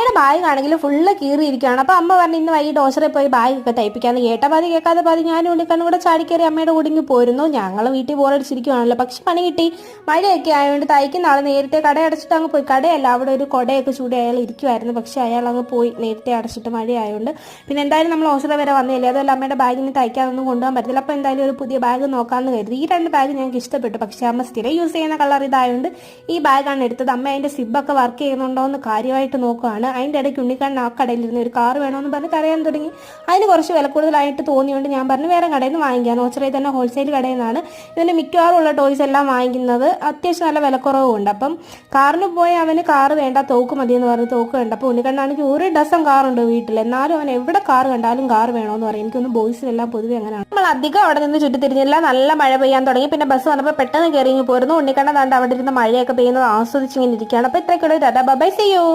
അമ്മയുടെ ബാഗ് ആണെങ്കിൽ ഫുള്ള് കീറിയിരിക്കുകയാണ്. അപ്പോൾ അമ്മ പറഞ്ഞു ഇന്ന് വൈകിട്ട് ഓച്ചറയിൽ പോയി ബാഗൊക്കെ തയ്പ്പിക്കാമെന്ന്. കേട്ട പാതി കേൾക്കാതെ പാതി ഞാനും ഉണ്ണിക്കണ്ണും കൂടെ ചാടിക്കയറി അമ്മയുടെ കൂടിങ്ങി പോയിരുന്നു. ഞങ്ങൾ വീട്ടിൽ ബോറടിച്ചിരിക്കുകയാണല്ലോ. പക്ഷെ പണി കിട്ടി. മഴയൊക്കെ ആയതുകൊണ്ട് തയ്ക്കുന്ന ആൾ നേരത്തെ കട അടച്ചിട്ട് അങ്ങ് പോയി. കടയല്ല, അവിടെ ഒരു കുടയൊക്കെ ചൂടി അയാൾ ഇരിക്കുമായിരുന്നു. പക്ഷെ അയാൾ അങ്ങ് പോയി നേരത്തെ അടച്ചിട്ട്, മഴയായതുകൊണ്ട്. പിന്നെ എന്തായാലും നമ്മൾ ഓച്ചറ വരെ വന്നില്ലേ, അതുപോലെ അമ്മയുടെ ബാഗിന് തയ്ക്കാനൊന്നും കൊണ്ടുപോകാൻ പറ്റില്ല. അപ്പോൾ എന്തായാലും ഒരു പുതിയ ബാഗ് നോക്കാമെന്ന് കരുതി. ഈ 2 ബാഗ് ഞങ്ങൾക്ക് ഇഷ്ടപ്പെട്ടു. പക്ഷേ അമ്മ സ്ഥിരം യൂസ് ചെയ്യുന്ന കളർ ഇതായതുകൊണ്ട് ഈ ബാഗാണ് എടുത്തത്. അമ്മ അതിൻ്റെ സിബൊക്കെ വർക്ക് ചെയ്യുന്നുണ്ടോ എന്ന് കാര്യമായിട്ട് നോക്കുകയാണ്. അതിൻ്റെ ഇടയ്ക്ക് ഉണ്ണിക്കണ്ണൻ ആ കടയിലിരുന്ന് ഒരു കാർ വേണമെന്ന് പറഞ്ഞ് കരയാൻ തുടങ്ങി. അതിന് കുറച്ച് വില കൂടുതലായിട്ട് തോന്നിയുകൊണ്ട് ഞാൻ പറഞ്ഞു വേറെ കടയിൽ നിന്ന് വാങ്ങിക്കാൻ. ഓച്ചറയിൽ തന്നെ ഹോൾസെയിൽ കടയിൽ നിന്നാണ് ഇതിൻ്റെ മിക്കവാറും ഉള്ള ടോയ്സ് എല്ലാം വാങ്ങിക്കുന്നത്. അത്യാവശ്യം നല്ല വിലക്കുറവുണ്ട്. അപ്പം കാറിന് പോയി അവന് കാറ് വേണ്ട, തോക്ക് മതിയെന്ന് പറഞ്ഞ് തോക്ക് വേണ്ട. അപ്പോൾ ഉണ്ണിക്കണ്ണാണെങ്കിൽ 1 ഡസൻ കാറുണ്ട് വീട്ടിൽ. എന്നാലും അവൻ എവിടെ കാർ കണ്ടാലും കാർ വേണമെന്ന് പറയും. എനിക്കൊന്ന് ബോയ്സിലെല്ലാം പൊതുവെ അങ്ങനെയാണ്. നമ്മൾ അധികം അവിടെ നിന്ന് ചുറ്റിത്തിരിഞ്ഞില്ല. നല്ല മഴ പെയ്യാൻ തുടങ്ങി. പിന്നെ ബസ് വന്നപ്പോൾ പെട്ടെന്ന് കയറി പോരുന്നു. ഉണ്ണിക്കണ്ണൻ താണ്ട് അവിടെ ഇരുന്ന് മഴയൊക്കെ പെയ്യുന്നത് ആസ്വദിച്ചിങ്ങനെ ഇരിക്കുകയാണ്. അപ്പോൾ ഇത്രയൊക്കെ ഉള്ളൂ. Tata bye, see U.